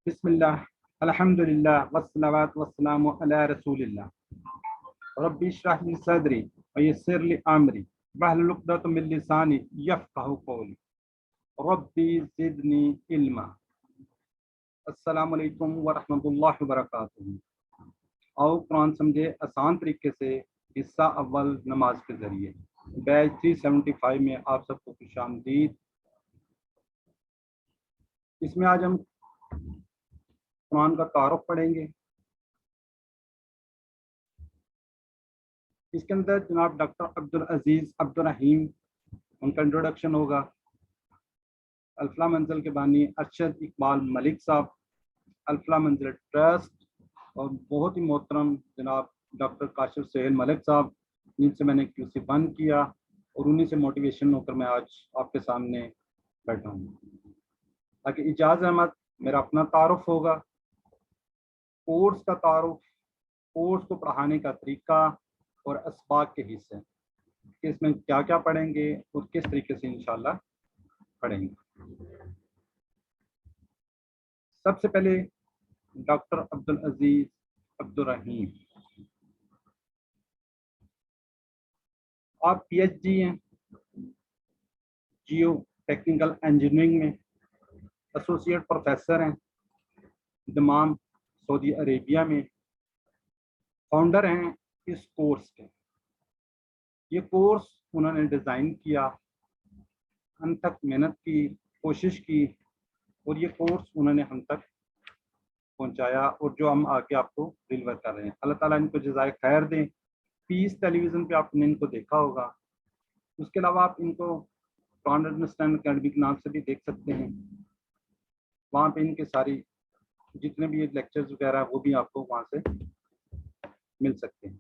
بسم اللہ الحمد للہ والصلاۃ والسلام علی رسول اللہ رب اشرح لی صدری ویسر لی امری واحلل عقدۃ من لسانی یفقہوا قولی ربی زدنی علما۔ السلام علیکم ورحمۃ اللہ وبرکاتہ۔ آؤ قرآن سمجھے آسان طریقے سے، حصہ اول نماز کے ذریعے، بیچ 375 میں آپ سب کو خوش آمدید۔ اس میں آج ہم قرآن کا تعارف پڑھیں گے۔ اس کے اندر جناب ڈاکٹر عبدالعزیز عبدالرحیم ان کا انٹروڈکشن ہوگا۔ الفلاح منزل کے بانی ارشد اقبال ملک صاحب، الفلاح منزل ٹرسٹ، اور بہت ہی محترم جناب ڈاکٹر کاشف سہیل ملک صاحب، جن سے میں نے QC1 کیا اور انہیں سے موٹیویشن ہو کر میں آج آپ کے سامنے بیٹھا ہوں۔ باقی اجاز احمد میرا اپنا تعارف ہوگا، کورس کا تعارف، کورس کو پڑھانے کا طریقہ اور اسباق کے حصے کہ اس میں کیا کیا پڑھیں گے اور کس طریقے سے انشاءاللہ پڑھیں گے۔ سب سے پہلے ڈاکٹر عبدالعزیز عبدالرحیم، آپ PhD ہیں جیو ٹیکنیکل انجینئرنگ میں، ایسوسیٹ پروفیسر ہیں دمام سعودی عربیہ میں، فاؤنڈر ہیں اس کورس کے۔ یہ کورس انہوں نے ڈیزائن کیا، ہم تک محنت کی، کوشش کی، اور یہ کورس انہوں نے ہم تک پہنچایا، اور جو ہم آگے آپ کو ڈلیور کر رہے ہیں۔ اللہ تعالیٰ ان کو جزائے خیر دیں۔ پیس ٹیلی ویژن پہ آپ نے ان کو دیکھا ہوگا، اس کے علاوہ آپ ان کو قرآن انڈرسٹینڈ اکیڈمی کے نام سے بھی دیکھ سکتے ہیں۔ وہاں پہ ان کے ساری جتنے بھی لیکچرز وغیرہ وہ بھی آپ کو وہاں سے مل سکتے ہیں۔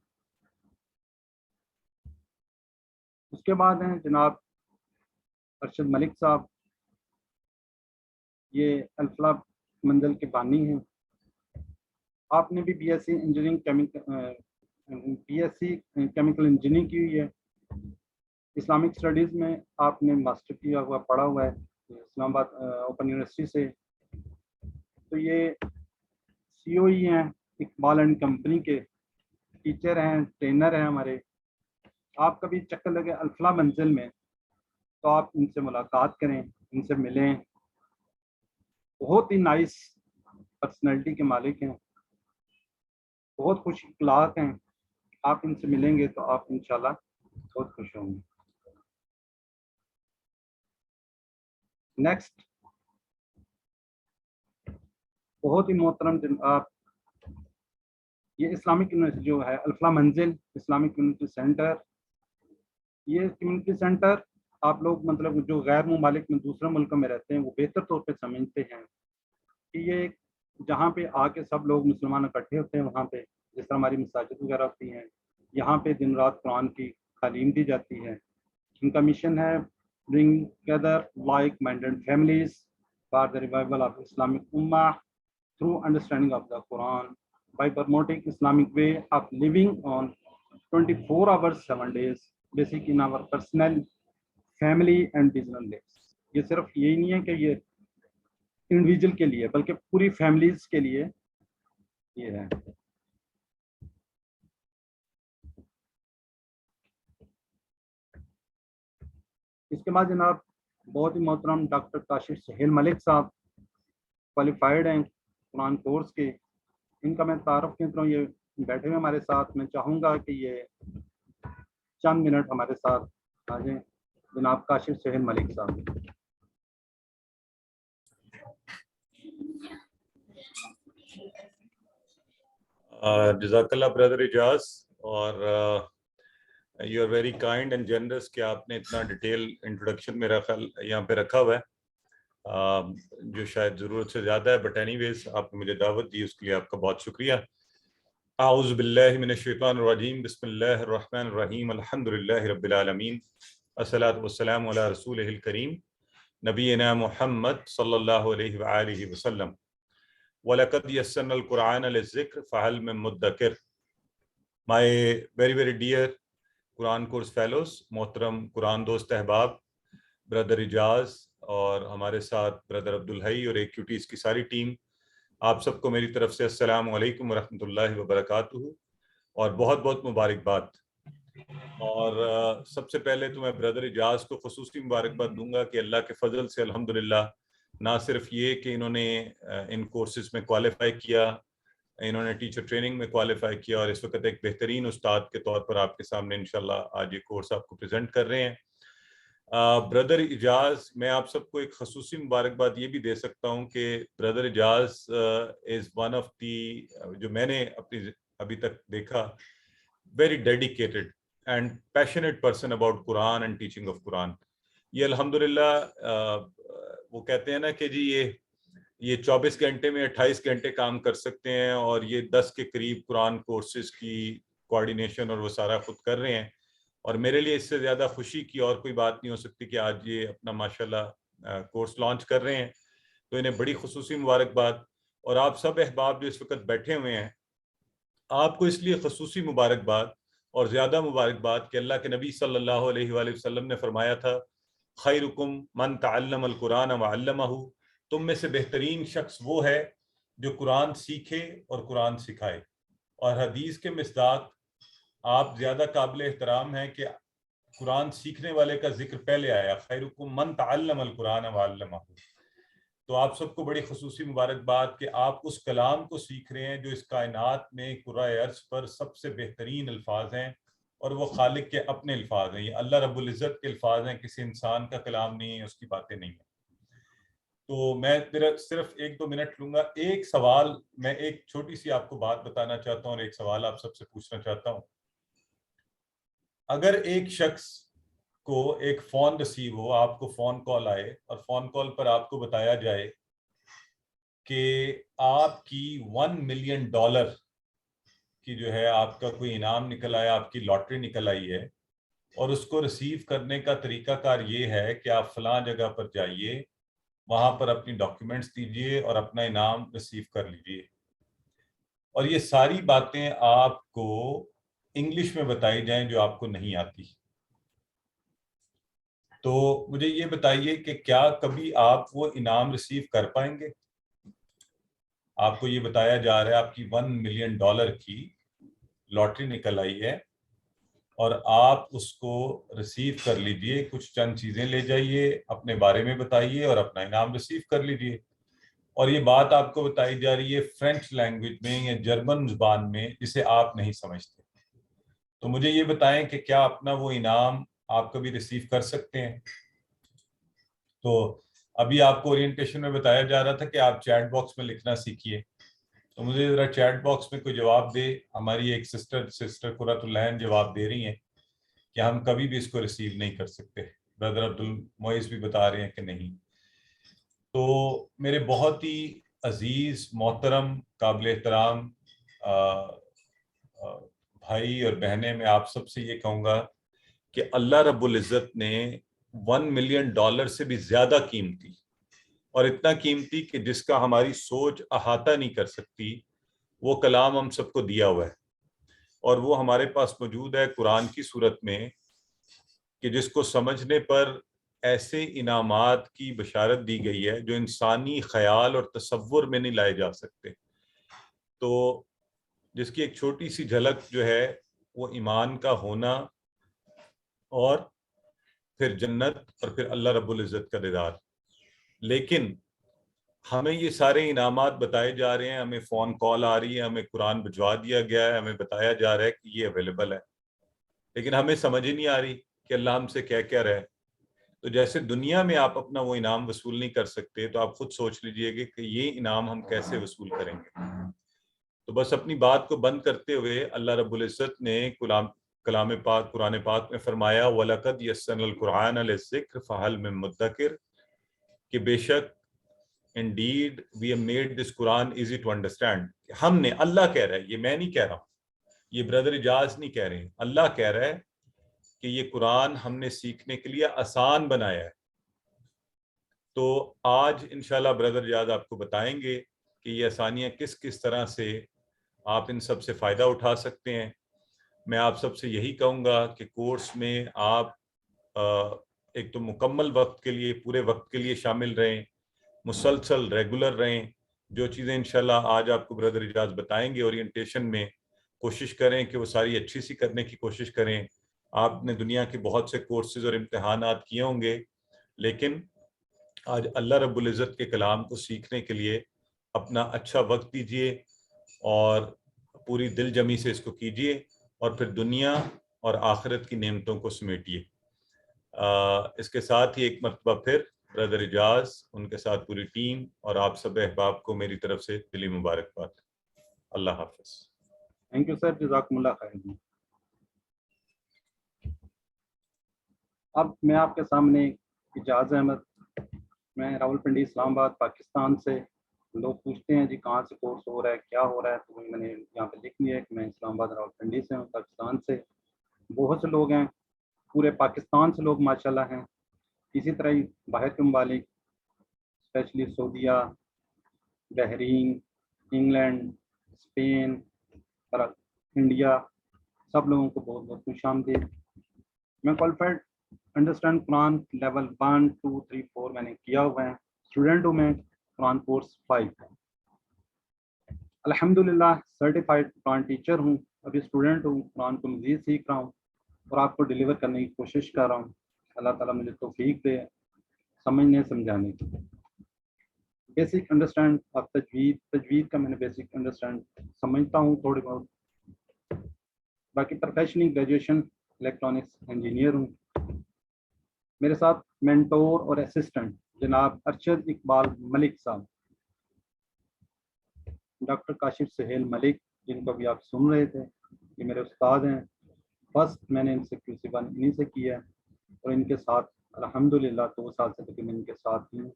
اس کے بعد ہیں جناب ارشد ملک صاحب، یہ الفلاح منزل کے بانی ہیں۔ آپ نے بھی BSc انجینئرنگ کیمیکل انجینئرنگ کی ہوئی ہے۔ اسلامک اسٹڈیز میں آپ نے ماسٹر کیا ہوا، پڑھا ہوا ہے اسلام آباد اوپن یونیورسٹی سے۔ تو یہ COE ہیں اقبال اینڈ کمپنی کے، ٹیچر ہیں، ٹرینر ہیں ہمارے۔ آپ کبھی چکر لگے الفلاح منزل میں تو آپ ان سے ملاقات کریں، ان سے ملیں۔ بہت ہی نائس پرسنالٹی کے مالک ہیں، بہت خوش اخلاق ہیں۔ آپ ان سے ملیں گے تو آپ انشاءاللہ بہت خوش ہوں گے۔ نیکسٹ، بہت ہی محترم جناب، یہ اسلامک یونیورسٹی جو ہے الفلاح منزل اسلامک کمیونٹی سینٹر، یہ کمیونٹی سینٹر آپ لوگ مطلب جو غیر ممالک میں دوسرے ملکوں میں رہتے ہیں وہ بہتر طور پہ سمجھتے ہیں کہ یہ جہاں پہ آ کے سب لوگ مسلمان اکٹھے ہوتے ہیں، وہاں پہ جس طرح ہماری مساجد وغیرہ ہوتی ہیں، یہاں پہ دن رات قرآن کی تعلیم دی جاتی ہے۔ ان کا مشن ہے bring together like-minded families for the revival of Islamic Ummah through understanding of the Quran by promoting Islamic way of living on 24 hours 7 days basic in our personal family and business lives۔ یہ صرف یہی نہیں ہے کہ یہ individual کے لیے بلکہ پوری فیملیز کے لیے یہ ہے۔ اس کے بعد جناب بہت ہی محترم ڈاکٹر کاشف سہیل ملک صاحب، کوالیفائڈ ہیں قرآن کورس کے۔ ان کا میں تعارف کر رہا ہوں، یہ بیٹھے ہوئے ہمارے ساتھ۔ میں چاہوں گا کہ یہ چند منٹ ہمارے ساتھ آ جائیں۔ جناب کاشف سہیل ملک صاحب۔ جزاک اللہ برادر اجاز، اور you are very kind and generous کہ آپ نے اتنا ڈیٹیل انٹروڈکشن میرا خیال یہاں پہ رکھا ہوا ہے، جو شاید ضرورت سے زیادہ ہے، بٹ اینی ویز آپ نے مجھے دعوت دی، اس کے لیے آپ کا بہت شکریہ۔ اعوذ باللہ من الشیطان الرجیم، بسم اللہ الرحمن الرحیم، الحمد للہ رب العالمین، الصلاۃ والسلام علی رسولہ الکریم نبینا محمد صلی اللہ علیہ وآلہ وسلم۔ وَلَقَدْ يَسَّرْنَا الْقُرْآنَ لِلذِّكْرِ فَهَلْ مِن مُدَّكِرٍ۔ My very very dear Quran course fellows, محترم قرآن دوست احباب، بردر اجاز اور ہمارے ساتھ بردر عبدالحی اور AQTs کی ساری ٹیم، آپ سب کو میری طرف سے السلام علیکم ورحمۃ اللہ وبرکاتہ اور بہت بہت مبارکباد. اور سب سے پہلے تو میں برادر اجاز کو خصوصی مبارکباد دوں گا کہ اللہ کے فضل سے الحمدللہ نہ صرف یہ کہ انہوں نے ان کورسز میں کوالیفائی کیا, انہوں نے ٹیچر ٹریننگ میں کوالیفائی کیا اور اس وقت ایک بہترین استاد کے طور پر آپ کے سامنے انشاءاللہ آج یہ کورس آپ کو پریزنٹ کر رہے ہیں. برادر اجاز, میں آپ سب کو ایک خصوصی مبارکباد یہ بھی دے سکتا ہوں کہ برادر اجاز از ون آف دی, جو میں نے اپنی ابھی تک دیکھا, very dedicated and passionate person about Quran and teaching of Quran. یہ الحمدللہ وہ کہتے ہیں نا کہ جی یہ 24 گھنٹے میں 28 گھنٹے کام کر سکتے ہیں اور یہ 10 کے قریب قرآن کورسز کی کوآرڈینیشن اور وہ سارا خود کر رہے ہیں. اور میرے لیے اس سے زیادہ خوشی کی اور کوئی بات نہیں ہو سکتی کہ آج یہ اپنا ماشاءاللہ کورس لانچ کر رہے ہیں, تو انہیں بڑی خصوصی مبارکباد. اور آپ سب احباب جو اس وقت بیٹھے ہوئے ہیں, آپ کو اس لیے خصوصی مبارکباد اور زیادہ مبارکباد کہ اللہ کے نبی صلی اللہ علیہ وآلہ وسلم نے فرمایا تھا خیرکم من تعلم القرآن وعلمہ, تم میں سے بہترین شخص وہ ہے جو قرآن سیکھے اور قرآن سکھائے. اور حدیث کے مصداق آپ زیادہ قابل احترام ہیں کہ قرآن سیکھنے والے کا ذکر پہلے آیا, خیرکم من تعلم القرآن وعلمہ. تو آپ سب کو بڑی خصوصی مبارکباد کہ آپ اس کلام کو سیکھ رہے ہیں جو اس کائنات میں کرۂ ارض پر سب سے بہترین الفاظ ہیں, اور وہ خالق کے اپنے الفاظ ہیں. یہ اللہ رب العزت کے الفاظ ہیں, کسی انسان کا کلام نہیں ہے, اس کی باتیں نہیں ہیں. تو میں صرف 1-2 منٹ لوں گا. ایک سوال, میں ایک چھوٹی سی آپ کو بات بتانا چاہتا ہوں اور ایک سوال آپ سب سے پوچھنا چاہتا ہوں. اگر ایک شخص کو ایک فون رسیو ہو, آپ کو فون کال آئے اور فون کال پر آپ کو بتایا جائے کہ آپ کی $1 ملین کی جو ہے آپ کا کوئی انعام نکل آیا, آپ کی لاٹری نکل آئی ہے, اور اس کو ریسیو کرنے کا طریقہ کار یہ ہے کہ آپ فلاں جگہ پر جائیے, وہاں پر اپنی ڈاکیومنٹس دیجئے اور اپنا انعام ریسیو کر لیجئے, اور یہ ساری باتیں آپ کو انگلش میں بتائی جائیں جو آپ کو نہیں آتی. تو مجھے یہ بتائیے کہ کیا کبھی آپ وہ انعام ریسیو کر پائیں گے؟ آپ کو یہ بتایا جا رہا ہے آپ کی $1 ملین کی لاٹری نکل آئی ہے اور آپ اس کو ریسیو کر لیجئے, کچھ چند چیزیں لے جائیے, اپنے بارے میں بتائیے اور اپنا انعام ریسیو کر لیجئے. اور یہ بات آپ کو بتائی جا رہی ہے فرینچ لینگویج میں یا جرمن زبان میں جسے آپ نہیں سمجھتے. تو مجھے یہ بتائیں کہ کیا اپنا وہ انعام آپ کبھی ریسیو کر سکتے ہیں؟ تو ابھی آپ کو اورینٹیشن میں بتایا جا رہا تھا کہ آپ چیٹ باکس میں لکھنا سیکھیے, تو مجھے ذرا چیٹ باکس میں کوئی جواب دے. ہماری ایک سسٹر قرۃ العین جواب دے رہی ہیں کہ ہم کبھی بھی اس کو ریسیو نہیں کر سکتے. برادر عبد المعز بھی بتا رہے ہیں کہ نہیں. تو میرے بہت ہی عزیز محترم قابل احترام بھائی اور بہنیں, میں آپ سب سے یہ کہوں گا کہ اللہ رب العزت نے $1 ملین سے بھی زیادہ قیمتی, اور اتنا قیمتی کہ جس کا ہماری سوچ احاطہ نہیں کر سکتی, وہ کلام ہم سب کو دیا ہوا ہے. اور وہ ہمارے پاس موجود ہے قرآن کی صورت میں, کہ جس کو سمجھنے پر ایسے انعامات کی بشارت دی گئی ہے جو انسانی خیال اور تصور میں نہیں لائے جا سکتے. تو جس کی ایک چھوٹی سی جھلک جو ہے وہ ایمان کا ہونا, اور پھر جنت, اور پھر اللہ رب العزت کا دیدار. لیکن ہمیں یہ سارے انعامات بتائے جا رہے ہیں, ہمیں فون کال آ رہی ہے, ہمیں قرآن بھجوا دیا گیا ہے, ہمیں بتایا جا رہا ہے کہ یہ اویلیبل ہے, لیکن ہمیں سمجھ ہی نہیں آ رہی کہ اللہ ہم سے کیا رہے. تو جیسے دنیا میں آپ اپنا وہ انعام وصول نہیں کر سکتے, تو آپ خود سوچ لیجئے گا کہ یہ انعام ہم کیسے وصول کریں گے. تو بس اپنی بات کو بند کرتے ہوئے اللہ رب العزت نے کلام پاک قرآن پاک میں فرمایا وَلَقَدْ يَسَّرْنَا الْقُرْآنَ لِلذِّكْرِ فَهَلْ مِن مُدَّكِرٍ, کہ بے شک indeed we have made this Quran easy to understand. ہم نے, اللہ کہہ رہا ہے, یہ میں نہیں کہہ رہا ہوں, یہ برادر اجاز نہیں کہہ رہے ہیں, اللہ کہہ رہا ہے کہ یہ قرآن ہم نے سیکھنے کے لیے آسان بنایا ہے. تو آج انشاءاللہ برادر اجاز آپ کو بتائیں گے کہ یہ آسانیاں کس کس طرح سے آپ ان سب سے فائدہ اٹھا سکتے ہیں. میں آپ سب سے یہی کہوں گا کہ کورس میں آپ ایک تو مکمل وقت کے لیے, پورے وقت کے لیے شامل رہیں, مسلسل ریگولر رہیں, جو چیزیں انشاءاللہ آج آپ کو برادر اجاز بتائیں گے اورینٹیشن میں، کوشش کریں کہ وہ ساری اچھی سی کرنے کی کوشش کریں. آپ نے دنیا کے بہت سے کورسز اور امتحانات کیے ہوں گے، لیکن آج اللہ رب العزت کے کلام کو سیکھنے کے لیے اپنا اچھا وقت دیجیے اور پوری دل جمی سے اس کو کیجیے، اور پھر دنیا اور آخرت کی نعمتوں کو سمیٹیے. اس کے ساتھ ہی ایک مرتبہ پھر برادر اجاز، ان کے ساتھ پوری ٹیم اور آپ سب احباب کو میری طرف سے دلی مبارکباد. اللہ حافظ. تھینک یو سر، جزاکم اللہ خیر. اب میں آپ کے سامنے اجاز احمد، میں راولپنڈی اسلام آباد پاکستان سے. لوگ پوچھتے ہیں جی کہاں سے کورس ہو رہا ہے، کیا ہو رہا ہے، تو میں نے یہاں پہ لکھ لیا ہے کہ میں اسلام آباد راولپنڈی سے ہوں، پاکستان سے. بہت سے لوگ ہیں، پورے پاکستان سے لوگ ماشاءاللہ ہیں. اسی طرح ہی باہر کے ممالک اسپیشلی سعودیہ، بحرین، انگلینڈ، اسپین اور انڈیا، سب لوگوں کو بہت بہت خوش آمدید. میں کوالیفائڈ انڈرسٹینڈ قرآن لیول 1 2 3 4 میں نے کیا ہوا ہے. اسٹوڈنٹ ہوں میں قرآن کورس 5 کا. الحمدللہ سرٹیفائڈ قرآن ٹیچر ہوں. ابھی اسٹوڈنٹ ہوں، قرآن کو مزید سیکھ رہا ہوں اور آپ کو ڈیلیور کرنے کی کوشش کر رہا ہوں. اللہ تعالیٰ مجھے توفیق دے سمجھنے سمجھانے کی. بیسک انڈرسٹینڈ آف تجوید کا میں نے بیسک انڈرسٹینڈ سمجھتا ہوں تھوڑی بہت. باقی پروفیشنل گریجویشن الیکٹرانکس انجینئر ہوں. میرے ساتھ مینٹور اور اسسٹنٹ جناب ارشد اقبال ملک صاحب، ڈاکٹر کاشف سہیل ملک جن کو بھی آپ سن رہے تھے، یہ میرے استاد ہیں. فرسٹ میں نے ان سے QC1 انہیں سے کیا ہے اور ان کے ساتھ الحمدللہ 2 سال سے تقریباً ان کے ساتھ ہی ہوں.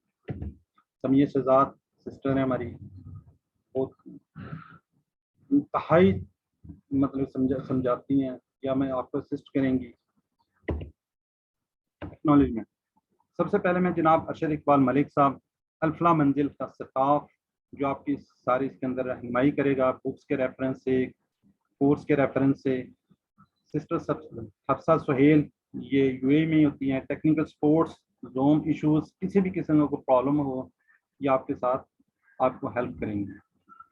سمیہ شہزاد سسٹر ہیں ہماری، بہت انتہائی مطلب سمجھاتی ہیں یا میں آپ کو اسسٹ کریں گی. ایکنالجمنٹ. سب سے پہلے میں جناب ارشد اقبال ملک صاحب، الفلاح منزل کا اسٹاف جو آپ کی ساری اس کے اندر رہنمائی کرے گا، بکس کے ریفرنس سے، کورس کے ریفرنس سے. سسٹر حفصہ سہیل یہ UAE میں ہی ہوتی ہیں. ٹیکنیکل سپورٹس، زوم ایشوز، کسی بھی قسم کا کوئی پرابلم ہو یہ آپ کے ساتھ آپ کو ہیلپ کریں گے.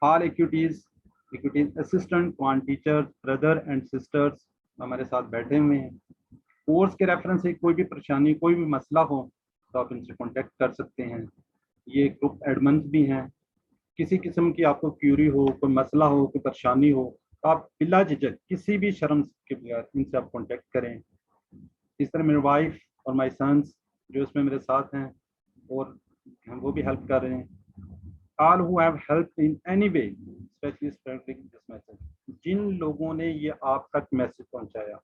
All activities assistant Quran teacher brother and sisters ہمارے ساتھ بیٹھے ہوئے ہیں. کورس کے ریفرنس سے کوئی بھی پریشانی، کوئی بھی مسئلہ ہو تو آپ ان سے کانٹیکٹ کر سکتے ہیں. یہ گروپ ایڈمنس بھی ہیں. کسی قسم کی آپ کو کیوری ہو، کوئی مسئلہ ہو، کوئی پریشانی ہو تو آپ بلا جھجک کسی بھی شرم کے بغیر ان سے آپ کانٹیکٹ کریں. اس طرح میری وائف اور مائی سنس جو اس میں میرے ساتھ ہیں اور وہ بھی ہیلپ کر رہے ہیں. all who have helped in any way especially spreading this message. جن لوگوں نے یہ آپ تک میسج پہنچایا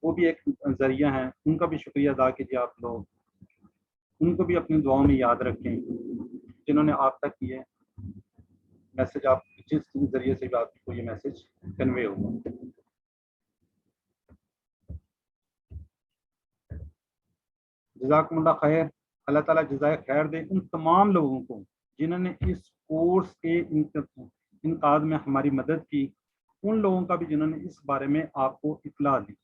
وہ بھی ایک ذریعہ ہیں، ان کا بھی شکریہ ادا کیجیے آپ لوگ. ان کو بھی اپنی دعاؤں میں یاد رکھیں جنہوں نے آپ تک یہ میسج، آپ جس ذریعے سے بھی آپ کو یہ میسج کنوے ہوگا. جزاکم اللہ خیر. اللہ تعالیٰ جزائے خیر دے ان تمام لوگوں کو جنہوں نے اس کورس کے انعقاد میں ہماری مدد کی، ان لوگوں کا بھی جنہوں نے اس بارے میں آپ کو اطلاع دی.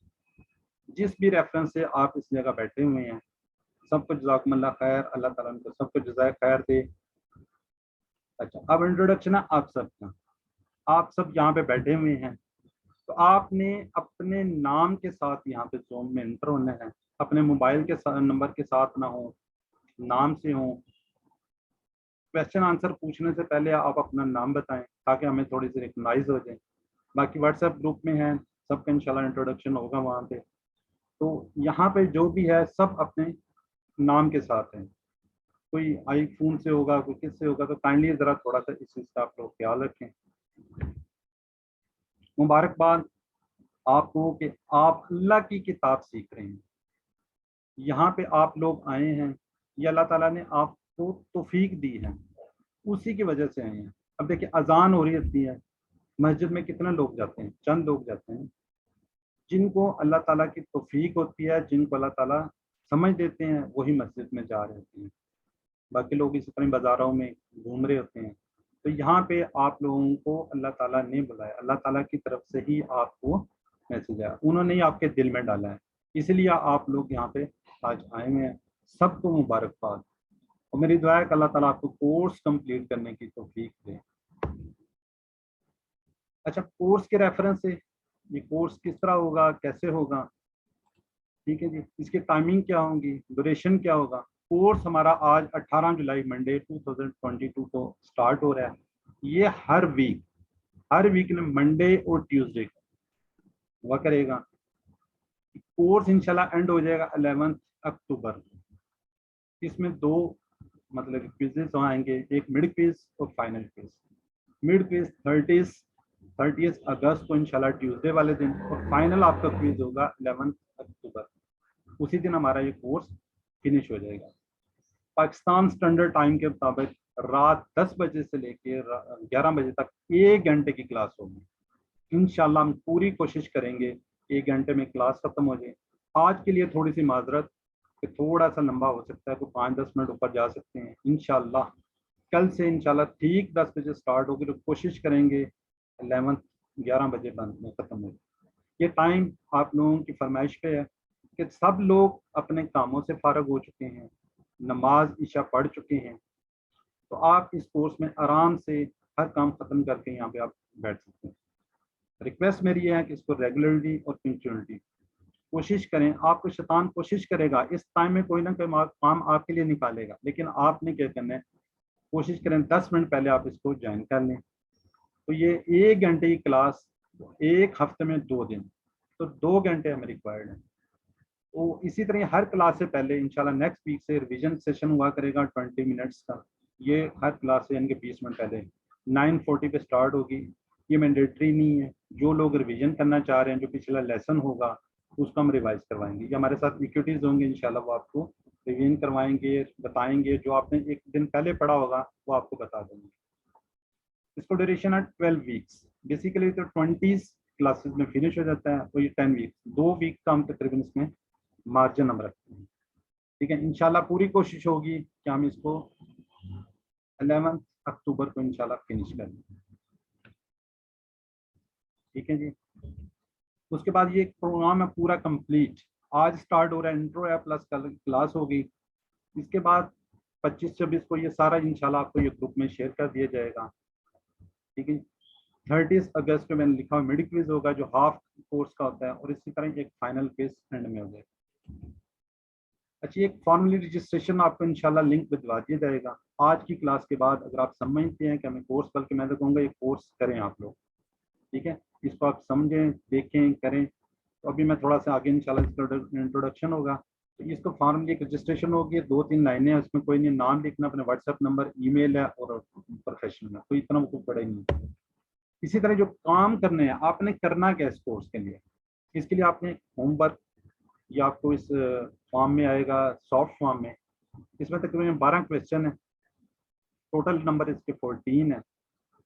جس بھی ریفرنس سے آپ اس جگہ بیٹھے ہوئے ہیں سب کو جزاکم اللہ خیر. اللہ تعالیٰ ان کو سب کو جزائے خیر دے. اچھا، اب انٹروڈکشن ہے آپ سب کا. آپ سب یہاں پہ بیٹھے ہوئے ہیں تو آپ نے اپنے نام کے ساتھ یہاں پہ زوم میں انٹر ہونا ہے. اپنے موبائل کے نمبر کے ساتھ نہ ہو، نام سے ہوں. کویشچن آنسر پوچھنے سے پہلے آپ اپنا نام بتائیں تاکہ ہمیں تھوڑی سی ریکگنائز ہو جائے. باقی واٹس ایپ گروپ میں ہیں، سب کا انشاءاللہ انٹروڈکشن ہوگا وہاں پہ. تو یہاں پہ جو بھی ہے سب اپنے نام کے ساتھ ہیں. کوئی آئی فون سے ہوگا، کوئی کس سے ہوگا، تو کائنڈلی ذرا تھوڑا سا اس چیز کا آپ لوگ خیال رکھیں. مبارکباد آپ کو کہ آپ اللہ کی کتاب سیکھ رہے ہیں. یہاں پہ آپ لوگ آئے ہیں، یہ اللہ تعالیٰ نے آپ کو توفیق دی ہے، اسی کی وجہ سے آئے ہیں. اب دیکھیں اذان ہو رہی ہوتی ہے، مسجد میں کتنے لوگ جاتے ہیں؟ چند لوگ جاتے ہیں. جن کو اللہ تعالیٰ کی توفیق ہوتی ہے، جن کو اللہ تعالیٰ سمجھ دیتے ہیں، وہی مسجد میں جا رہے ہوتے ہیں. باقی لوگ اسی طرح بازاروں میں گھوم رہے ہوتے ہیں. تو یہاں پہ آپ لوگوں کو اللہ تعالیٰ نے بلایا، اللہ تعالیٰ کی طرف سے ہی آپ کو میسج آیا، انہوں نے ہی آپ کے دل میں ڈالا ہے، اس لیے آپ لوگ یہاں پہ آج آئے ہوئے ہیں. سب کو مبارکباد. تو میری دعا ہے کہ اللہ تعالیٰ آپ کو کورس کمپلیٹ کرنے کی توفیق دے. اچھا, کورس کے ریفرنس سے یہ کورس کس طرح ہوگا, کیسے ہوگا, ٹھیک ہے جی, اس کی ٹائمنگ کیا ہوں گی, ڈوریشن کیا ہوگا. کورس ہمارا آج 18 جولائی منڈے 2022 کو سٹارٹ ہو رہا ہے. یہ ہر ویک میں منڈے اور ٹیوزڈے کو ہوا کرے گا. کورس انشاءاللہ اینڈ ہو جائے گا 11 اکتوبر. اس میں 2 مطلب کوئزز آئیں گے, ایک مڈ کوئز اور فائنل کوئز. مڈ کوئز 30 اگست کو انشاءاللہ ٹیوزڈے والے دن, اور فائنل آپ کا کوئز ہوگا 11 اکتوبر. اسی دن ہمارا یہ کورس فنش ہو جائے گا. پاکستان اسٹینڈرڈ ٹائم کے مطابق رات 10 بجے سے لے کے 11 بجے تک 1 گھنٹے کی کلاس ہوگی. انشاءاللہ ہم پوری کوشش کریں گے 1 گھنٹے میں کلاس ختم ہو جائے. آج کے لیے تھوڑی سی معذرت کہ تھوڑا سا لمبا ہو سکتا ہے, کوئی 5-10 منٹ اوپر جا سکتے ہیں. انشاءاللہ کل سے انشاءاللہ ٹھیک 10 بجے سٹارٹ ہوگی, تو کوشش کریں گے 11 بجے بند میں ختم ہو جائے. یہ ٹائم آپ لوگوں کی فرمائش پہ ہے کہ سب لوگ اپنے کاموں سے فارغ ہو چکے ہیں, نماز عشاء پڑھ چکے ہیں, تو آپ اس کورس میں آرام سے ہر کام ختم کر کے یہاں پہ آپ بیٹھ سکتے ہیں. ریکویسٹ میری یہ ہے کہ اس کو ریگولرلی اور پنکچوئلٹی کوشش کریں. آپ کو شیطان کوشش کرے گا اس ٹائم میں کوئی نہ کوئی کام آپ کے لیے نکالے گا, لیکن آپ نے کیا کرنا ہے, کوشش کریں 10 منٹ پہلے آپ اس کو جوائن کر لیں. تو یہ 1 گھنٹے کی کلاس, ایک ہفتے میں 2 دن, تو 2 گھنٹے ہمیں ریکوائرڈ ہیں. تو اسی طرح ہر کلاس سے پہلے انشاءاللہ نیکسٹ ویک سے ریویژن سیشن ہوا کرے گا 20 منٹس کا. یہ ہر کلاس سے یعنی کہ 20 منٹ پہلے 9:40 پہ سٹارٹ ہوگی. یہ مینڈیٹری نہیں ہے, جو لوگ ریویژن کرنا چاہ رہے ہیں, جو پچھلا لیسن ہوگا اس کو ہم ریوائز کروائیں گے. یہ ہمارے ساتھ ایکٹیویٹیز ہوں گے انشاءاللہ, وہ آپ کو ریویژن کروائیں گے, بتائیں گے. جو آپ نے ایک دن پہلے پڑھا ہوگا وہ آپ کو بتا دیں گے. اس کو ڈیوریشن ہے 12 ویکس. بیسیکلی تو 20 کلاسز میں فنش ہو جاتا ہے, تو یہ 10 ویکس, 2 ویک کا ہم تقریباً اس میں مارجن ہم رکھتے ہیں. ٹھیک ہے, انشاءاللہ پوری کوشش ہوگی کہ ہم اس کو 11 اکتوبر کو انشاءاللہ فنش کر دیں. ٹھیک ہے جی. اس کے بعد یہ پروگرام ہے پورا کمپلیٹ. آج سٹارٹ ہو رہا ہے, انٹرو ہے پلس کل کلاس ہوگی. اس کے بعد 25-26 کو یہ سارا انشاءاللہ آپ کو یہ گروپ میں شیئر کر دیا جائے گا. ٹھیک ہے. 30 اگست کو میں نے لکھا ہوا میڈی کوئز ہوگا جو ہاف کورس کا ہوتا ہے, اور اسی طرح ایک فائنل کوئز اینڈ میں ہو جائے گا. اچھا, ایک فارملی رجسٹریشن آپ کو انشاءاللہ لنک بھجوا دیا جائے گا. آج کی کلاس کے بعد اگر آپ سمجھتے ہیں کہ ہمیں کورس, بلکہ میں تو کہوں گا یہ کورس کریں آپ لوگ. ٹھیک ہے, اس کو آپ سمجھیں, دیکھیں, کریں. تو ابھی میں تھوڑا سا آگے انشاءاللہ انٹروڈکشن ہوگا, تو اس کو فارملی ایک رجسٹریشن ہوگی. 2-3 لائنیں ہیں, اس میں کوئی نہیں, نام لکھنا, اپنے واٹس ایپ نمبر, ای میل ہے اور پروفیشنل ہے, کوئی اتنا وہ بڑا ہی نہیں. اسی طرح جو کام کرنے ہیں آپ نے کرنا کیا اس کورس کے لیے, اس کے لیے آپ نے ہوم ورک, یا آپ کو اس فارم میں آئے گا سافٹ فارم میں. اس میں تقریباً 12 کویشچن ہیں, ٹوٹل نمبر اس کے 14 ہے.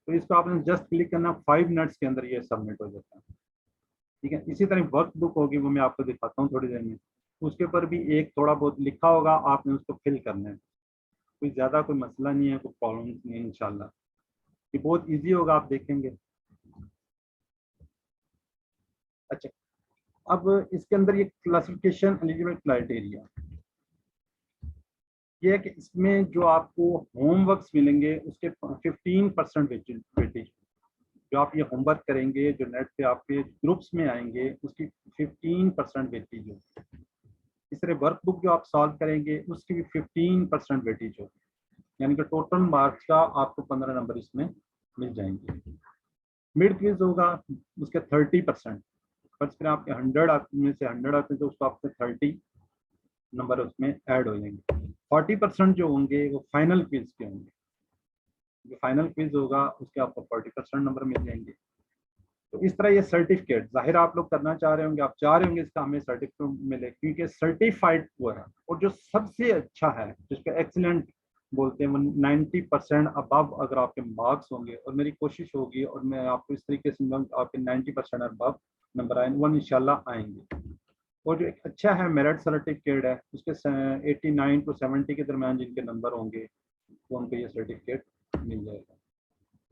تو اس کو آپ نے جسٹ کلک کرنا, 5 منٹس کے اندر یہ سبمٹ ہو جاتا ہے. ٹھیک ہے. اسی طرح ورک بک ہوگی, وہ میں آپ کو دکھاتا ہوں تھوڑی دیر میں. اس کے اوپر بھی ایک تھوڑا بہت لکھا ہوگا, آپ نے اس کو فل کرنا ہے. کوئی زیادہ کوئی مسئلہ نہیں ہے, کوئی پرابلم نہیں ہے. انشاءاللہ یہ بہت ایزی ہوگا, آپ دیکھیں گے. اچھا, اب اس کے اندر یہ کلاسیفیکیشن ایلیجیبل کرائٹیریا یہ ہے کہ اس میں جو آپ کو ہوم ورکس ملیں گے اس کے 15% ویٹیج. جو آپ یہ ہوم ورک کریں گے, جو نیٹ پہ آپ کے گروپس میں آئیں گے, اس کی 15% ویٹیج ہوگی. اس طرح ورک بک جو آپ سالو کریں گے اس کی بھی 15% ویٹیج ہوگی. یعنی کہ ٹوٹل مارکس کا آپ کو 15 نمبر اس میں مل جائیں گے. مڈ کوئز ہوگا, اس کے 30%. فرض کریں آپ کے 100 میں سے 100 آتے ہیں, تو اس کو آپ کے 30 نمبر اس میں ایڈ ہو جائیں گے. 40% جو ہوں گے وہ فائنل کوئز کے ہوں گے. جو فائنل کوئز ہوگا اس کے آپ کو 40% نمبر مل جائیں گے. تو اس طرح یہ سرٹیفکیٹ ظاہر آپ لوگ کرنا چاہ رہے ہوں گے, آپ چاہ رہے ہوں گے اس کا ہمیں سرٹیفکیٹ ملے, کیونکہ سرٹیفائڈ ہوا ہے. اور جو سب سے اچھا ہے, جس کو ایکسیلنٹ بولتے ہیں, وہ 90% ابو اگر آپ کے مارکس ہوں گے, اور میری کوشش ہوگی اور میں آپ کو اس طریقے سے آپ کے 90% ابو نمبر آئیں, وہ انشاءاللہ آئیں گے. اور جو ایک اچھا ہے میرٹ سرٹیفکیٹ ہے, اس کے 89 to 70 کے درمیان جن کے نمبر ہوں گے تو ان کو یہ سرٹیفکیٹ مل جائے گا.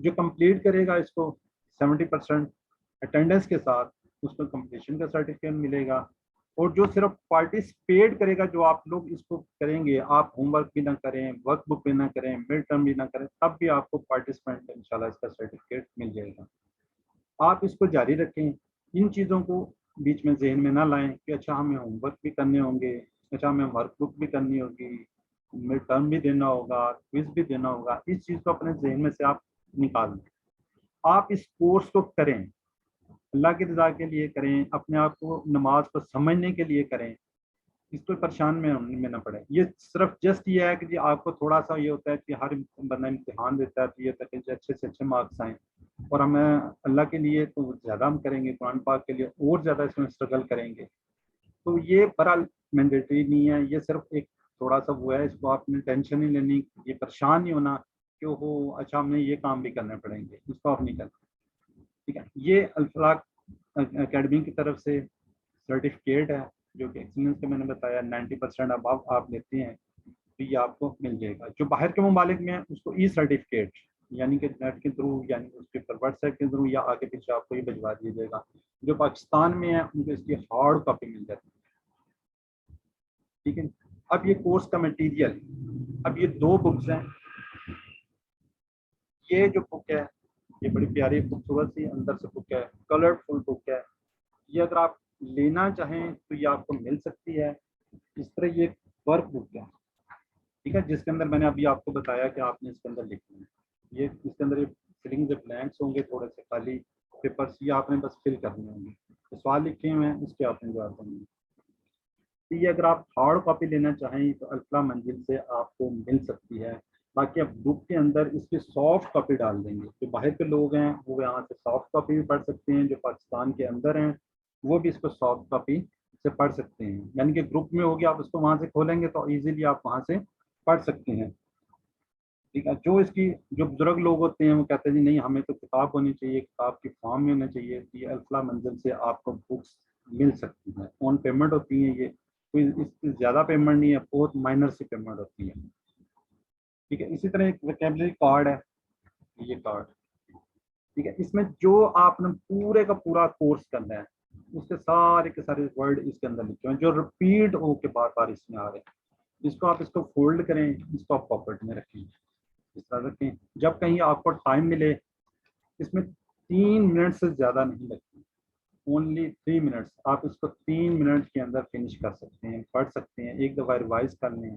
جو کمپلیٹ کرے گا اس کو 70% اٹینڈنس کے ساتھ, اس کو کمپلیشن کا سرٹیفکیٹ ملے گا. اور جو صرف پارٹیسپیٹ کرے گا، جو آپ لوگ اس کو کریں گے، آپ ہوم ورک بھی نہ کریں، ورک بک بھی نہ کریں، مڈ ٹرم بھی نہ کریں، تب بھی آپ کو پارٹیسپینٹ انشاءاللہ اس کا سرٹیفکیٹ مل جائے گا۔ آپ اس کو جاری رکھیں، ان چیزوں کو بیچ میں ذہن میں نہ لائیں کہ اچھا ہمیں ہوم ورک بھی کرنے ہوں گے، اچھا ہمیں ورک بک بھی کرنی ہوگی، مڈ ٹرم بھی دینا ہوگا، کوئز بھی دینا ہوگا۔ اس چیز کو اپنے ذہن میں سے آپ نکال دیں۔ آپ اس کورس کو کریں، اللہ کی رضا کے لیے کریں، اپنے آپ کو نماز کو سمجھنے کے لیے کریں، اس کو پریشان میں نہ پڑے۔ یہ صرف جسٹ یہ ہے کہ جی آپ کو تھوڑا سا یہ ہوتا ہے کہ ہر بندہ امتحان دیتا ہے تو یہ ہوتا ہے کہ اچھے سے اچھے مارکس آئیں، اور ہمیں اللہ کے لیے تو زیادہ ہم کریں گے، قرآن پاک کے لیے اور زیادہ اس میں اسٹرگل کریں گے۔ تو یہ بہرحال مینڈیٹری نہیں ہے، یہ صرف ایک تھوڑا سا وہ ہے، اس کو آپ نے ٹینشن نہیں لینی، یہ پریشان نہیں ہونا کہ وہ اچھا ہم نے یہ کام بھی کرنے پڑیں گے، اس کو آپ نہیں کرنا، ٹھیک ہے۔ یہ الفلاق اکیڈمی کی طرف سے سرٹیفکیٹ ہے جو کہ ایکسیلنس کا میں نے بتایا 90% ابو آپ لیتے ہیں تو یہ آپ کو مل جائے گا۔ جو باہر کے ممالک میں ہیں اس کو ای سرٹیفکیٹ یعنی کہ نیٹ کے تھرو، یعنی اس کے واٹس ایپ کے تھرو یا آگے پیچھے آپ کو یہ بھجوا دیا جائے گا۔ جو پاکستان میں ہے ان کو اس کی ہارڈ کاپی مل جاتی ہے، ٹھیک ہے۔ اب یہ کورس کا مٹیریل، اب یہ 2 بکس ہیں۔ یہ جو بک ہے یہ بڑی پیاری خوبصورت سی اندر سے بک ہے، کلرفل بک ہے۔ یہ اگر آپ لینا چاہیں تو یہ آپ کو مل سکتی ہے۔ اس طرح یہ ورک بک ہے، ٹھیک ہے، جس کے اندر میں نے ابھی آپ کو بتایا کہ آپ نے اس کے اندر لکھنا ہے۔ یہ اس کے اندر فلنگ بلینکس ہوں گے، تھوڑے سے خالی پیپرس، یہ آپ نے بس فل کرنے ہوں گے، سوال لکھے ہوئے ہیں اس کے آپ نے جواب دیں گے۔ یہ اگر آپ ہارڈ کاپی لینا چاہیں تو الفلاح منزل سے آپ کو مل سکتی ہے۔ باقی آپ بک کے اندر اس کی سافٹ کاپی ڈال دیں گے، جو باہر کے لوگ ہیں وہ یہاں سے سافٹ کاپی بھی پڑھ سکتے ہیں، جو پاکستان کے اندر ہیں وہ بھی اس کو سافٹ کاپی سے پڑھ سکتے ہیں، یعنی کہ گروپ میں ہوگی، آپ اس کو وہاں سے کھولیں گے تو ایزیلی آپ وہاں سے پڑھ سکتے ہیں، ٹھیک ہے۔ جو بزرگ لوگ ہوتے ہیں وہ کہتے ہیں جی نہیں ہمیں تو کتاب ہونی چاہیے، کتاب کی فارم میں ہونا چاہیے، یہ الفلاح منزل سے آپ کو بکس مل سکتی ہیں، آن پیمنٹ ہوتی ہیں، یہ کوئی اس سے زیادہ پیمنٹ نہیں ہے، بہت مائنر سی پیمنٹ ہوتی ہے، ٹھیک ہے۔ اسی طرح ایک ویکیبلری کارڈ ہے، یہ کارڈ، ٹھیک ہے۔ اس میں جو آپ نے پورے کا پورا کورس کرنا ہے اس کے سارے ورڈ اس کے اندر لکھے ہیں جو ریپیٹ ہو کے بار بار اس میں آ رہے ہیں۔ اس کو فولڈ کریں، اس کو آپ پاکٹ میں رکھیں، اس طرح رکھیں، جب کہیں آپ کو ٹائم ملے، اس میں 3 منٹ سے زیادہ نہیں لگتی، اونلی 3 منٹس، آپ اس کو 3 منٹ کے اندر فنش کر سکتے ہیں، پڑھ سکتے ہیں، ایک دفعہ ریوائز کر لیں،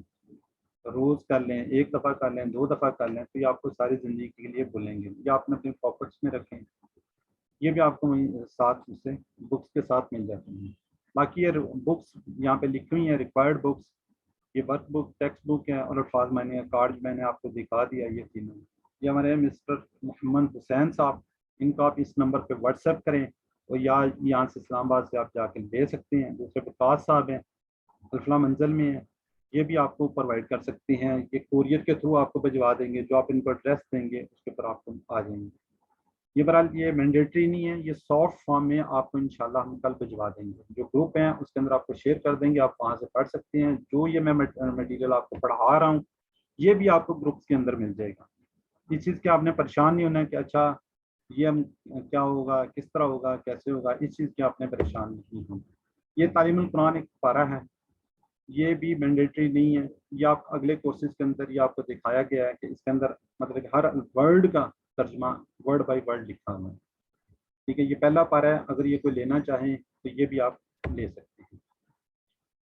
روز کر لیں، ایک دفعہ کر لیں، 2 دفعہ کر لیں، تو یہ آپ کو ساری زندگی کے لیے بھولیں گے، یا آپ نے اپنے پاکٹس میں رکھیں، یہ بھی آپ کو ساتھ سے بکس کے ساتھ مل جاتی ہیں۔ باقی یہ بکس یہاں پہ لکھی ہوئی ہیں ریکوائرڈ بکس، یہ ورک بک، ٹیکسٹ بک ہے، اور الفاظ میں نے کارڈ میں نے آپ کو دکھا دیا، یہ تینوں، یہ ہمارے مسٹر محمد حسین صاحب، ان کو آپ اس نمبر پہ واٹس ایپ کریں، اور یا یہاں سے اسلام آباد سے آپ جا کے لے سکتے ہیں۔ دوسرے وقاص صاحب ہیں، الفلاح منزل میں ہیں، یہ بھی آپ کو پرووائڈ کر سکتے ہیں، یہ کوریئر کے تھرو آپ کو بھجوا دیں گے، جو آپ ان کو ایڈریس دیں گے اس کے اوپر آپ کو آ جائیں گے۔ یہ بہرحال یہ مینڈیٹری نہیں ہے، یہ سافٹ فارم میں آپ کو انشاءاللہ ہم کل بھجوا دیں گے، جو گروپ ہیں اس کے اندر آپ کو شیئر کر دیں گے، آپ وہاں سے پڑھ سکتے ہیں۔ جو یہ میں مٹیریل آپ کو پڑھا رہا ہوں یہ بھی آپ کو گروپس کے اندر مل جائے گا۔ اس چیز کے آپ نے پریشان نہیں ہونا ہے کہ اچھا یہ ہم کیا ہوگا، کس طرح ہوگا، کیسے ہوگا، اس چیز کے آپ نے پریشان نہیں ہونا۔ یہ تعلیم القرآن ایک پارہ ہے، یہ بھی مینڈیٹری نہیں ہے، یہ آپ اگلے کورسز کے اندر یہ آپ کو دکھایا گیا ہے کہ اس کے اندر مطلب کہ ہر ورڈ کا ترجمہ ورڈ بائی ورڈ لکھا ہوا ہے، ٹھیک ہے۔ یہ پہلا پارہ ہے، اگر یہ کوئی لینا چاہیں تو یہ بھی آپ لے سکتے ہیں۔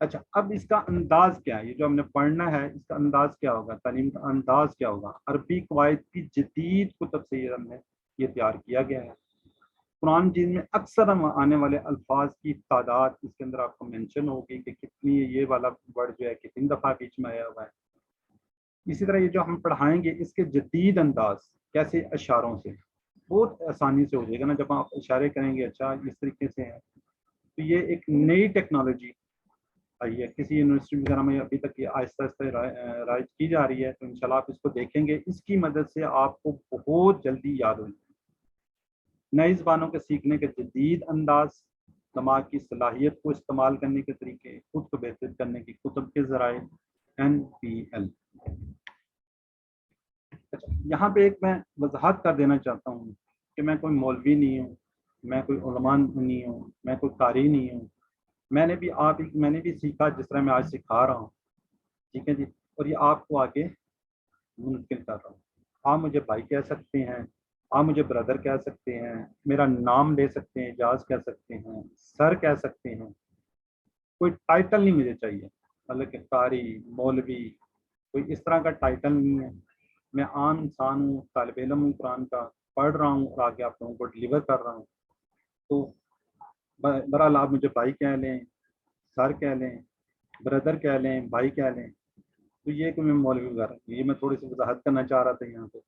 اچھا، اب اس کا انداز کیا ہے، یہ جو ہم نے پڑھنا ہے اس کا انداز کیا ہوگا، تعلیم کا انداز کیا ہوگا؟ عربی قواعد کی جدید کتب سے ہم نے یہ تیار کیا گیا ہے۔ قرآن مجید میں اکثر آنے والے الفاظ کی تعداد اس کے اندر آپ کو مینشن ہوگی کہ کتنی یہ والا ورڈ جو ہے کتنی دفعہ بیچ میں آیا ہوا ہے۔ اسی طرح یہ جو ہم پڑھائیں گے اس کے جدید انداز کیسے، اشاروں سے، بہت آسانی سے ہو جائے گا نا، جب آپ اشارے کریں گے اچھا اس طریقے سے ہے، تو یہ ایک نئی ٹیکنالوجی آئی ہے، کسی یونیورسٹی وغیرہ میں ابھی تک یہ آہستہ آہستہ رائج کی جا رہی ہے، تو انشاءاللہ آپ اس کو دیکھیں گے، اس کی مدد سے آپ کو بہت جلدی یاد ہو جائے گا۔ نئی زبانوں کے سیکھنے کے جدید انداز، دماغ کی صلاحیت کو استعمال کرنے کے طریقے، خود کو بہتر کرنے کی کتب کے ذرائع، NPL۔ اچھا، یہاں پہ ایک میں وضاحت کر دینا چاہتا ہوں کہ میں کوئی مولوی نہیں ہوں، میں کوئی علماء نہیں ہوں، میں کوئی قاری نہیں ہوں، میں نے بھی سیکھا جس طرح میں آج سکھا رہا ہوں، ٹھیک ہے جی، اور یہ آپ کو آگے منتقل کر رہا ہوں۔ آپ مجھے بھائی کہہ سکتے ہیں، آپ مجھے بردر کہہ سکتے ہیں، میرا نام لے سکتے ہیں، اعجاز کہہ سکتے ہیں، سر کہہ سکتے ہیں، کوئی ٹائٹل نہیں مجھے چاہیے، مطلب کہ قاری، مولوی، کوئی اس طرح کا ٹائٹل نہیں ہے۔ میں عام انسان ہوں، طالب علم ہوں، قرآن کا پڑھ رہا ہوں اور آگے آپ لوگوں کو ڈلیور کر رہا ہوں۔ تو بہرحال آپ مجھے بھائی کہہ لیں، سر کہہ لیں، بردر کہہ لیں، بھائی کہہ لیں، تو یہ کہ میں مولوی وغیرہ، یہ میں تھوڑی سی وضاحت کرنا چاہ رہا تھا یہاں پہ۔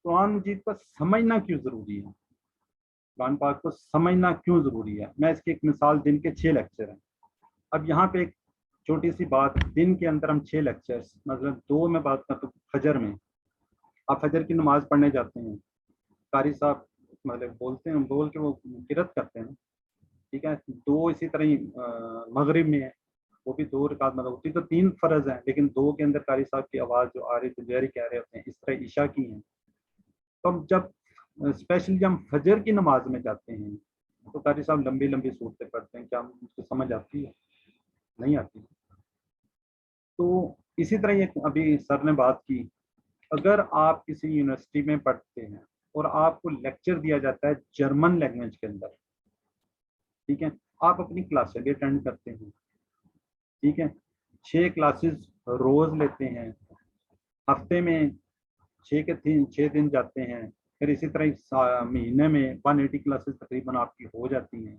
قرآن مجید کو سمجھنا کیوں ضروری ہے، قرآن پاک کو سمجھنا کیوں ضروری ہے، میں اس کی ایک مثال، دن کے 6 لیکچر ہیں۔ اب یہاں پہ ایک چھوٹی سی بات، دن کے اندر ہم 6 لیکچرز، مطلب 2 میں بات کرتا ہوں فجر میں، آپ فجر کی نماز پڑھنے جاتے ہیں، قاری صاحب مطلب بولتے ہیں، بول کے وہ قرات کرتے ہیں، ٹھیک ہے، 2 اسی طرح ہی مغرب میں ہے، وہ بھی 2 رکعت، مطلب ہوتی تو 3 فرض ہیں، لیکن 2 کے اندر قاری صاحب کی آواز جو آ رہی تو جہری کہہ رہے ہوتے ہیں، اس طرح عشاء کی ہیں۔ تو ہم جب اسپیشلی جب ہم فجر کی نماز میں جاتے ہیں تو قاری صاحب لمبی لمبی صورتیں پڑھتے ہیں، کیا ہم کو سمجھ آتی ہے؟ نہیں آتی۔ تو اسی طرح یہ ابھی سر نے بات کی، اگر آپ کسی یونیورسٹی میں پڑھتے ہیں اور آپ کو لیکچر دیا جاتا ہے جرمن لینگویج کے اندر، ٹھیک ہے، آپ اپنی کلاسیں بھی اٹینڈ کرتے ہیں، ٹھیک ہے، 6 کلاسز روز لیتے ہیں، ہفتے میں 6 دن جاتے ہیں، پھر اسی طرح مہینے میں 180 کلاسز تقریباً آپ کی ہو جاتی ہیں۔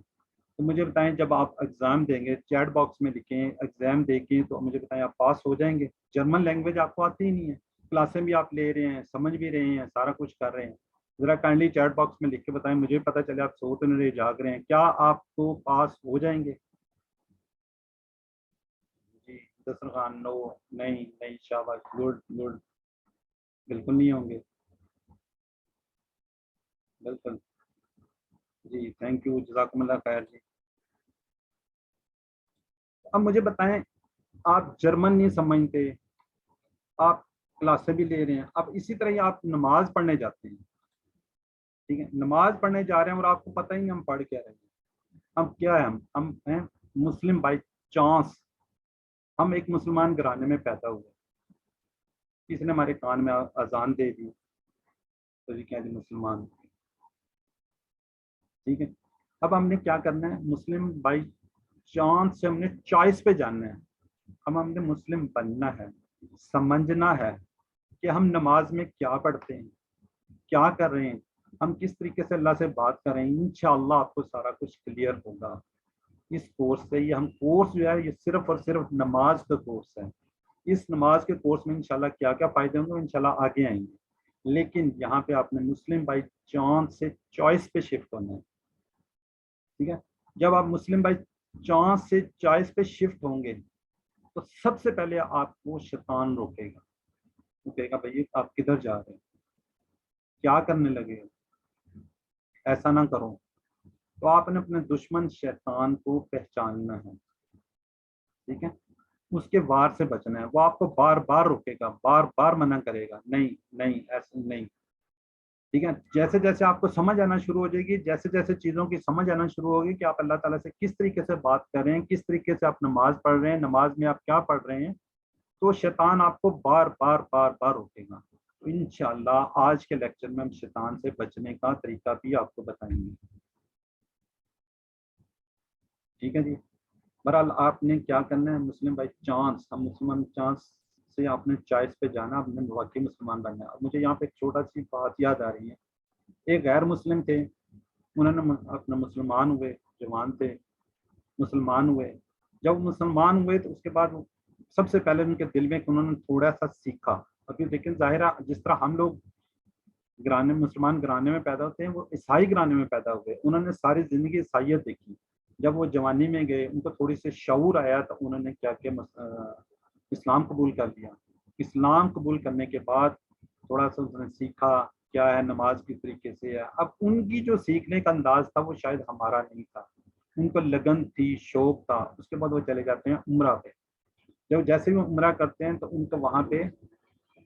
تو مجھے بتائیں جب آپ ایگزام دیں گے، چیٹ باکس میں لکھیں ایگزام دے کے، تو مجھے بتائیں آپ پاس ہو جائیں گے؟ جرمن لینگویج آپ کو آتی ہی نہیں ہے، کلاسیں بھی آپ لے رہے ہیں، سمجھ بھی رہے ہیں، سارا کچھ کر رہے ہیں، ذرا کائنڈلی چیٹ باکس میں لکھ کے بتائیں، مجھے پتہ چلے آپ سو تو نہیں رہے، جاگ رہے ہیں، کیا آپ کو پاس ہو جائیں گے؟ جی دسترخوان نو، نہیں نہیں، شاباش، گڈ گڈ، بالکل نہیں ہوں گے، بالکل، جی تھینک یو، جزاکم اللہ خیر جی۔ اب مجھے بتائیں، آپ جرمن نہیں سمجھتے، آپ کلاسیں بھی لے رہے ہیں، اب اسی طرح ہی آپ نماز پڑھنے جاتے ہیں، ٹھیک ہے، نماز پڑھنے جا رہے ہیں اور آپ کو پتہ ہی نہیں ہم پڑھ کیا رہے ہیں، ہم کیا ہے، ہم ہیں مسلم بائی چانس، ہم ایک مسلمان گھرانے میں پیدا ہوئے، کسی نے ہمارے کان میں اذان دے دی تو جی کیا جی مسلمان، ٹھیک ہے، اب ہم نے کیا کرنا ہے، مسلم بائی چانس سے ہم نے چوائس پہ جاننا ہے، ہم نے مسلم بننا ہے، سمجھنا ہے کہ ہم نماز میں کیا پڑھتے ہیں، کیا کر رہے ہیں، ہم کس طریقے سے اللہ سے بات کر رہے ہیں، انشاءاللہ آپ کو سارا کچھ کلیئر ہوگا اس کورس سے۔ یہ ہم کورس جو ہے یہ صرف اور صرف نماز کا کورس ہے، اس نماز کے کورس میں انشاءاللہ کیا کیا فائدے ہوں گے انشاءاللہ آگے آئیں گے، لیکن یہاں پہ آپ نے مسلم بائی چانس سے چوائس پہ شفٹ ہونا ہے، ٹھیک ہے، جب آپ مسلم بائی چانس سے چوائس پہ شفٹ ہوں گے تو سب سے پہلے آپ کو شیطان روکے گا، وہ کہے گا بھائی آپ کدھر جا رہے ہیں، کیا کرنے لگے، ایسا نہ کرو۔ تو آپ نے اپنے دشمن شیطان کو پہچاننا ہے، ٹھیک ہے، اس کے وار سے بچنا ہے، وہ آپ کو بار بار روکے گا، بار بار منع کرے گا، نہیں نہیں ایسا نہیں، ٹھیک ہے، جیسے جیسے آپ کو سمجھ آنا شروع ہو جائے گی، جیسے جیسے چیزوں کی سمجھ آنا شروع ہوگی کہ آپ اللہ تعالیٰ سے کس طریقے سے بات کر رہے ہیں، کس طریقے سے آپ نماز پڑھ رہے ہیں، نماز میں آپ کیا پڑھ رہے ہیں، تو شیطان آپ کو بار بار بار بار روکے گا۔ انشاءاللہ آج کے لیکچر میں ہم شیطان سے بچنے کا طریقہ بھی آپ کو بتائیں گے، ٹھیک ہے جی۔ بہرحال آپ نے کیا کرنا ہے، مسلم بائی چانس، ہم مسلمان چانس سے آپ نے چوائس پہ جانا، آپ نے واقعی مسلمان بننا ہے۔ اب مجھے یہاں پہ ایک چھوٹا سی بات یاد آ رہی ہے، ایک غیر مسلم تھے، انہوں نے اپنا مسلمان ہوئے، جوان تھے، مسلمان ہوئے، جب مسلمان ہوئے تو اس کے بعد سب سے پہلے ان کے دل میں انہوں نے تھوڑا سا سیکھا، ابھی لیکن ظاہرہ جس طرح ہم لوگ گرانے مسلمان گرانے میں پیدا ہوتے ہیں، وہ عیسائی گرانے میں پیدا ہوئے، انہوں نے ساری زندگی عیسائیت دیکھی، جب وہ جوانی میں گئے ان کو تھوڑی سی شعور آیا تو انہوں نے کیا کہ اسلام قبول کر لیا، اسلام قبول کرنے کے بعد تھوڑا سا انہوں نے سیکھا کیا ہے نماز کس طریقے سے ہے، اب ان کی جو سیکھنے کا انداز تھا وہ شاید ہمارا نہیں تھا، ان کو لگن تھی، شوق تھا، اس کے بعد وہ چلے جاتے ہیں عمرہ پہ، جب جیسے بھی عمرہ کرتے ہیں تو ان کو وہاں پہ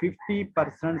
50%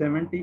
70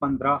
15।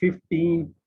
15।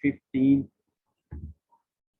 15।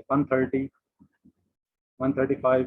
130, 135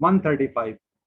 135।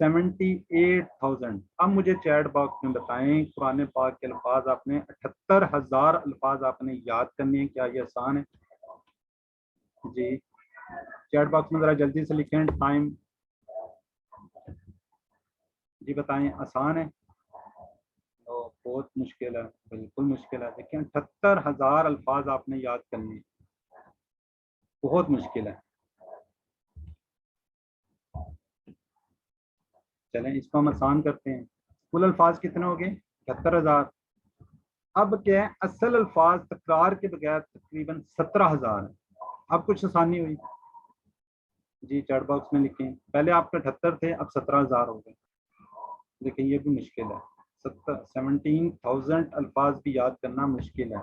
78,000. اب مجھے چیٹ باکس میں بتائیں قرآن پاک کے الفاظ آپ نے 78,000 الفاظ آپ نے یاد کرنے ہیں، کیا یہ آسان ہے؟ جی چیٹ باکس میں ذرا جلدی سے لکھیں ٹائم. جی بتائیں آسان ہے؟ بہت مشکل ہے، بالکل مشکل ہے. دیکھیں 78,000 الفاظ آپ نے یاد کرنے ہیں، بہت مشکل ہے. چلیں اس کو ہم آسان کرتے ہیں. کل الفاظ کتنے ہو گئے؟ 78,000. اب کیا ہے اصل الفاظ تکرار کے بغیر تقریباً 17,000 ہیں. اب کچھ آسانی ہوئی. جی چیٹ باکس میں لکھیں، پہلے آپ کے 78 تھے، اب 17,000 ہو گئے. دیکھیں یہ بھی مشکل ہے، 17,000 الفاظ بھی یاد کرنا مشکل ہے.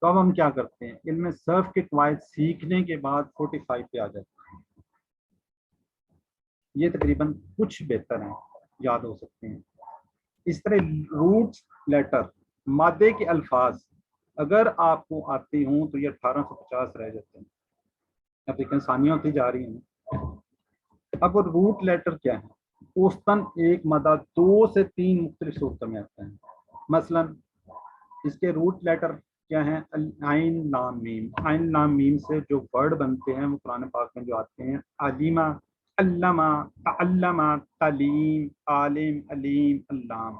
تو اب ہم کیا کرتے ہیں، علم صرف کے قواعد سیکھنے کے بعد 45 پہ آ جاتے ہیں. یہ تقریباً کچھ بہتر ہیں، یاد ہو سکتے ہیں. اس طرح روٹس لیٹر مادے کے الفاظ اگر آپ کو آتے ہوں تو یہ 1850 رہ جاتے ہیں. اب دیکھیں ثانیہ ہوتی جا رہی ہیں. اب روٹ لیٹر کیا ہے؟ اوسطاً ایک مادہ 2 سے 3 مختلف صورتوں میں آتا ہے. مثلا اس کے روٹ لیٹر کیا ہیں؟ عین لام میم. عین لام میم سے جو ورڈ بنتے ہیں وہ قرآن پاک میں جو آتے ہیں، علیمہ، علامہ، تعلمہ، تعلیم، عالم، علیم، علام.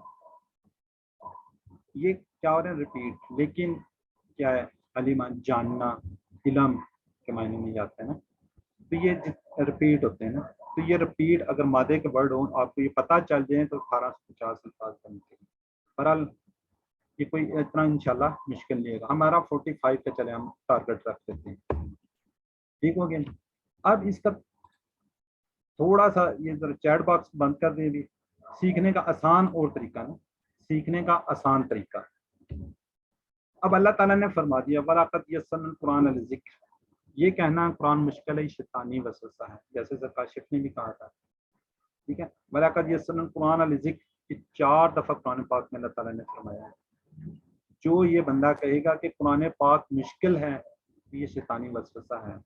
یہ کیا ہو رہا ہے؟ ریپیٹ. لیکن کیا ہے؟ علیمہ جاننا، علم کے معنی میں جاتا ہے نا. تو یہ ریپیٹ ہوتے ہیں نا. تو یہ ریپیٹ اگر مادے کے ورڈ ہوں آپ کو یہ پتہ چل جائیں تو 1850 الفاظ بنتے ہیں. بہرحال یہ کوئی اتنا انشاءاللہ مشکل نہیں ہوگا. ہمارا 45 پہ چلے ہم ٹارگٹ رکھ دیتے ہیں. ٹھیک ہو گیا. اب اس کا تھوڑا سا یہ ذرا چیٹ باکس بند کر دیں بھی. سیکھنے کا آسان اور طریقہ نا، سیکھنے کا آسان طریقہ. اب اللہ تعالیٰ نے فرما دیا وَلَقَدْ يَسَّرْنَا الْقُرْآنَ لِلذِّكْرِ. یہ کہنا قرآن مشکل ہے، شیطانی وسوسہ ہے، جیسے زکاشف نے بھی کہا تھا. ٹھیک ہے. وَلَقَدْ يَسَّرْنَا الْقُرْآنَ لِلذِّكْرِ یہ 4 دفعہ قرآن پاک میں اللہ تعالیٰ نے فرمایا ہے. جو یہ بندہ کہے گا کہ قرآن پاک مشکل ہے یہ شیطانی وسوسہ ہے.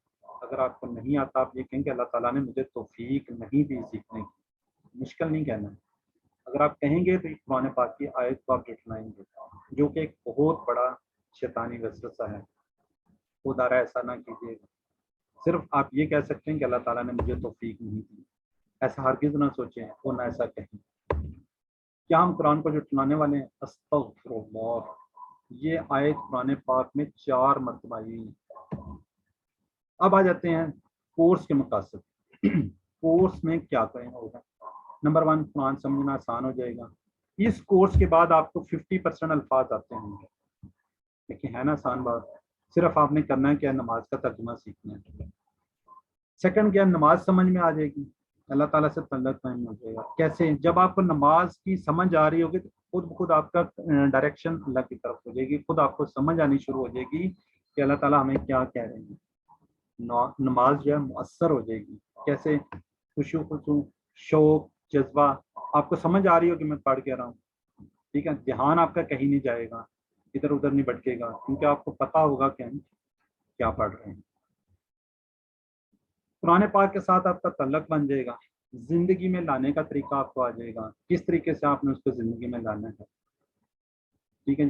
اگر آپ کو نہیں آتا آپ یہ کہیں کہ اللہ تعالیٰ نے مجھے توفیق نہیں دی سیکھنے کی. مشکل نہیں کہنا. اگر آپ کہیں گے تو یہ قرآن پاک کی آیت کو آپ جھٹلائیں گے، جو کہ ایک بہت بڑا شیطانی وسوسہ ہے. خدا را ایسا نہ کیجیے گا. صرف آپ یہ کہہ سکتے ہیں کہ اللہ تعالیٰ نے مجھے توفیق نہیں دی. ایسا ہرگز نہ سوچیں اور نہ ایسا کہیں. کیا ہم قرآن کو جھٹلانے والے ہیں؟ استغفر اللہ. یہ آیت قرآن پاک میں 4 مرتبہ آئی. اب آ جاتے ہیں کورس کے مقاصد. کورس میں کیا کرنا ہوگا؟ نمبر 1 قرآن سمجھنا آسان ہو جائے گا. اس کورس کے بعد آپ کو 50% الفاظ آتے ہوں گے. لیکن ہے نا آسان بات. صرف آپ نے کرنا ہے کیا؟ نماز کا ترجمہ سیکھنا ہے. سیکنڈ کیا؟ نماز سمجھ میں آ جائے گی، اللہ تعالیٰ سے تعلق قائم ہو جائے گا. کیسے؟ جب آپ کو نماز کی سمجھ آ رہی ہوگی تو خود بخود آپ کا ڈائریکشن اللہ کی طرف ہو جائے گی. خود آپ کو سمجھ آنی شروع ہو جائے گی کہ اللہ تعالیٰ ہمیں کیا کہہ رہے ہیں. نماز جو ہے مؤثر ہو جائے گی. کیسے؟ خشوع، شوق، جذبہ. آپ کو سمجھ آ رہی ہو کہ میں پڑھ کے رہا ہوں. ٹھیک ہے. دھیان آپ کا کہیں نہیں جائے گا، ادھر ادھر نہیں بھٹکے گا، کیونکہ آپ کو پتا ہوگا کہ ہم کیا پڑھ رہے ہیں. قرآن پاک کے ساتھ آپ کا تعلق بن جائے گا. زندگی میں لانے کا طریقہ آپ کو آ جائے گا، کس طریقے سے آپ نے اس کو زندگی میں لانا ہے. ٹھیک ہے.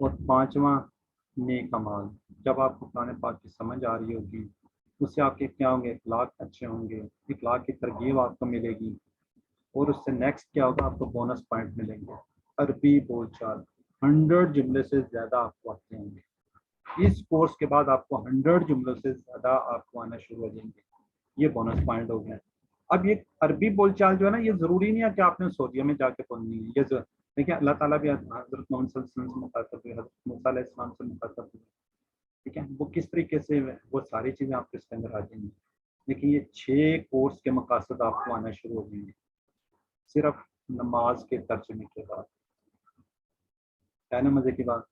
اور 5واں نیک اعمال. جب آپ کو قرآن پاک کی سمجھ آ رہی ہوگی اس سے آپ کے کیا ہوں گے؟ اخلاق اچھے ہوں گے، اخلاق کی ترغیب آپ کو ملے گی. اور اس سے نیکسٹ کیا ہوگا؟ آپ کو بونس پوائنٹ ملیں گے. عربی بول چال 100 جملے سے زیادہ آپ کو آتے ہوں گے. اس کورس کے بعد آپ کو 100 جملوں سے زیادہ آپ کو آنا شروع ہو جائیں گے. یہ بونس پوائنٹ ہو گیا. اب یہ عربی بول چال جو ہے نا یہ ضروری نہیں ہے کہ آپ نے سعودیہ میں جا کے بولنی ہے. یہ دیکھیں اللہ تعالیٰ بھی حضرت محمد صلی اللہ علیہ وسلم سے مخاطب ہوئے، حضرت موسیٰ علیہ السلام سے مخاطب ہوئے. ٹھیک ہے. وہ کس طریقے سے وہ ساری چیزیں آپ کے اس کے اندر آ جائیں گی. لیکن یہ 6 کورس کے مقاصد آپ کو آنا شروع ہو جائیں گے صرف نماز کے ترجمے کے بعد. ہے نا مزے کی بات.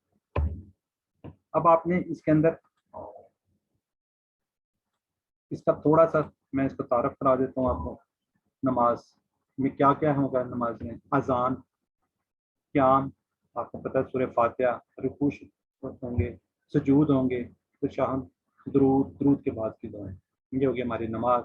اب آپ نے اس کے اندر اس کا تھوڑا سا میں اس کو تعارف کرا دیتا ہوں آپ کو. نماز میں کیا کیا ہوگا؟ نماز میں اذان، قیام، آپ کو پتہ ہے سورہ فاتحہ، رکوع ہوں گے، سجود ہوں گے، تشہد، درود کے بعد کی دعائیں. یہ ہوگی ہماری نماز.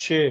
6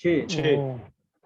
6।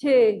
6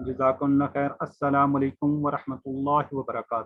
جزاکم اللہ خیر. السلام علیکم ورحمۃ اللہ وبرکاتہ.